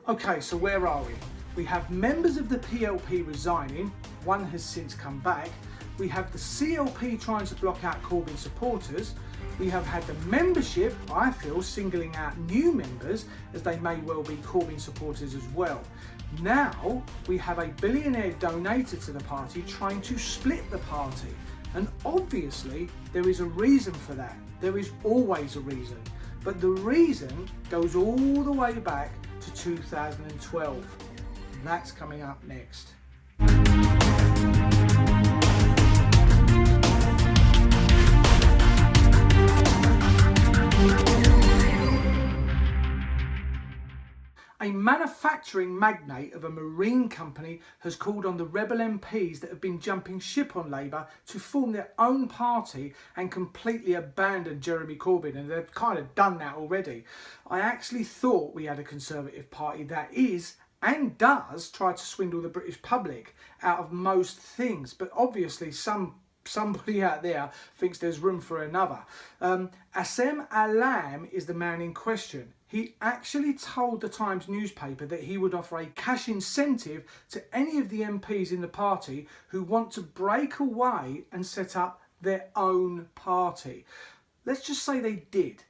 Okay, so where are we? We have members of the PLP resigning, one has since come back. We have the CLP trying to block out Corbyn supporters. We have had the membership, I feel, singling out new members as they may well be Corbyn supporters as well. Now we have a billionaire donator to the party trying to split the party. And obviously there is a reason for that. There is always a reason. But the reason goes all the way back to 2012. That's coming up next. A manufacturing magnate of a marine company has called on the rebel MPs that have been jumping ship on Labour to form their own party and completely abandon Jeremy Corbyn, and they've kind of done that already. I actually thought we had a Conservative party that is and does try to swindle the British public out of most things, but obviously somebody out there thinks there's room for another. Assem Allam is the man in question. He actually told the Times newspaper that he would offer a cash incentive to any of the MPs in the party who want to break away and set up their own party. Let's just say they did,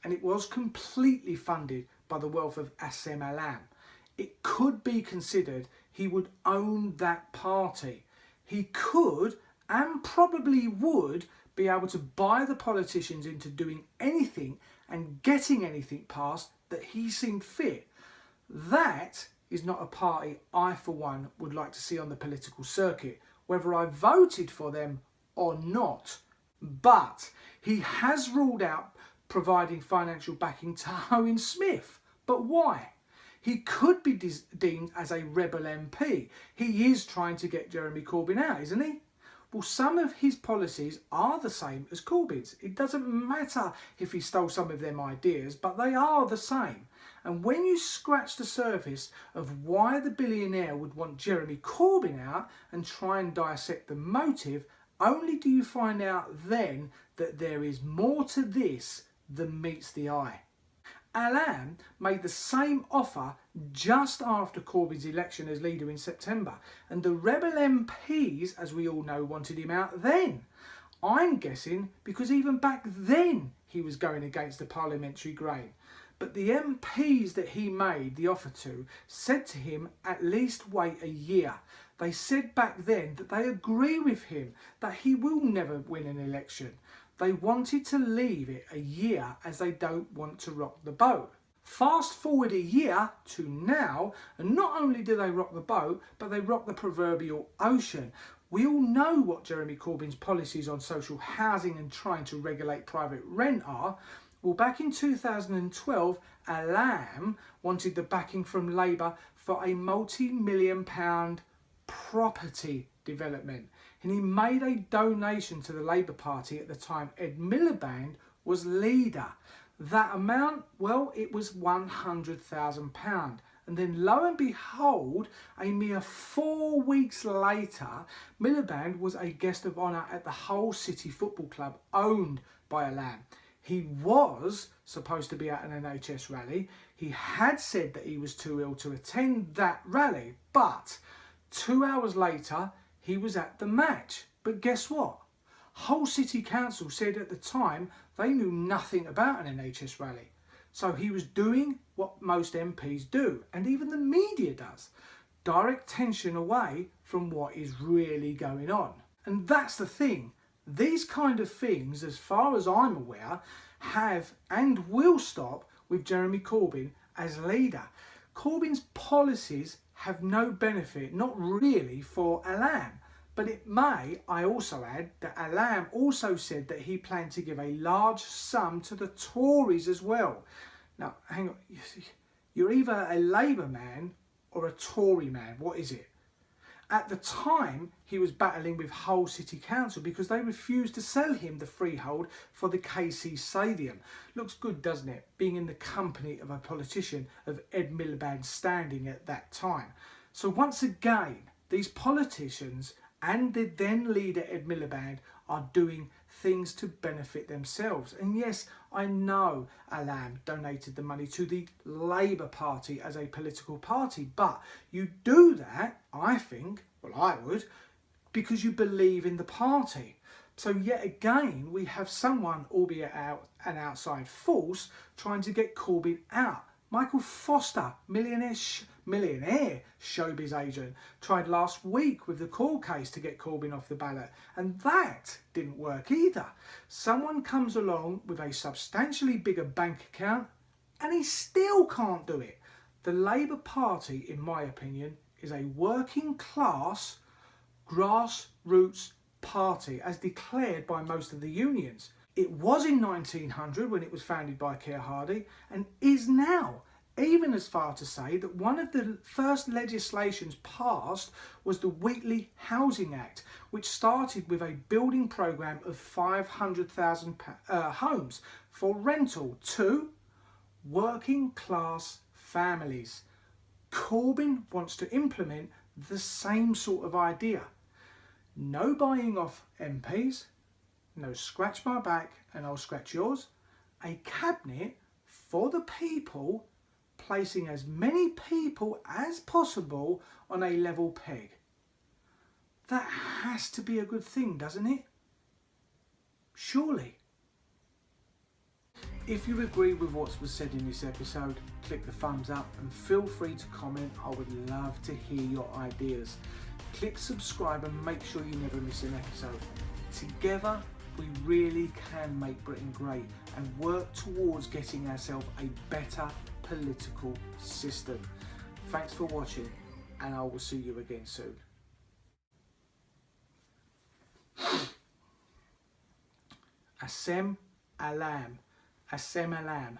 and it was completely funded by the wealth of Assem Allam. It could be considered he would own that party. He could and probably would be able to buy the politicians into doing anything and getting anything passed that he seemed fit. That is not a party I, for one, would like to see on the political circuit, whether I voted for them or not. But he has ruled out providing financial backing to Owen Smith. But why? He could be deemed as a rebel MP. He is trying to get Jeremy Corbyn out, isn't he? Well, some of his policies are the same as Corbyn's. It doesn't matter if he stole some of them ideas, but they are the same. And when you scratch the surface of why the billionaire would want Jeremy Corbyn out and try and dissect the motive, only do you find out then that there is more to this than meets the eye. Allam made the same offer just after Corbyn's election as leader in September, and the rebel MPs, as we all know, wanted him out then. I'm guessing because even back then he was going against the parliamentary grain. But the MPs that he made the offer to said to him at least wait a year. They said back then that they agree with him, that he will never win an election. They wanted to leave it a year as they don't want to rock the boat. Fast forward a year to now, and not only do they rock the boat, but they rock the proverbial ocean. We all know what Jeremy Corbyn's policies on social housing and trying to regulate private rent are. Well, back in 2012, Allam wanted the backing from Labour for a multi-million-pound property development, and he made a donation to the Labour Party at the time Ed Miliband was leader. That amount, well, it was £100,000. And then lo and behold, a mere 4 weeks later, Miliband was a guest of honour at the Hull City Football Club owned by Allam. He was supposed to be at an NHS rally. He had said that he was too ill to attend that rally, but 2 hours later, he was at the match. But guess what? Hull City Council said at the time they knew nothing about an NHS rally. So he was doing what most MPs do, and even the media does. Direct attention away from what is really going on. And that's the thing. These kind of things, as far as I'm aware, have and will stop with Jeremy Corbyn as leader. Corbyn's policies have no benefit, not really, for Allam. But it may, I also add, that Allam also said that he planned to give a large sum to the Tories as well. Now, hang on, you're either a Labour man or a Tory man. What is it? At the time, he was battling with Hull City Council because they refused to sell him the freehold for the KC Stadium. Looks good, doesn't it? Being in the company of a politician of Ed Miliband's standing at that time. So once again, these politicians and the then leader Ed Miliband are doing things to benefit themselves. And yes, I know Allam donated the money to the Labour Party as a political party, but you do that, I think, well I would, because you believe in the party. So yet again, we have someone, albeit an outside force, trying to get Corbyn out. Michael Foster, millionaire showbiz agent, tried last week with the court case to get Corbyn off the ballot, and that didn't work either. Someone comes along with a substantially bigger bank account and he still can't do it. The Labour Party, in my opinion, is a working class, grassroots party as declared by most of the unions. It was in 1900 when it was founded by Keir Hardie, and is now, even as far to say that one of the first legislations passed was the Wheatley Housing Act, which started with a building programme of 500,000 homes for rental to working class families. Corbyn wants to implement the same sort of idea. No buying off MPs, no scratch my back and I'll scratch yours. A cabinet for the people, placing as many people as possible on a level peg. That has to be a good thing, doesn't it? Surely. If you agree with what was said in this episode, click the thumbs up and feel free to comment. I would love to hear your ideas. Click subscribe and make sure you never miss an episode. Together, we really can make Britain great and work towards getting ourselves a better political system. Thanks for watching, and I will see you again soon. Assem Allam. Assem Allam.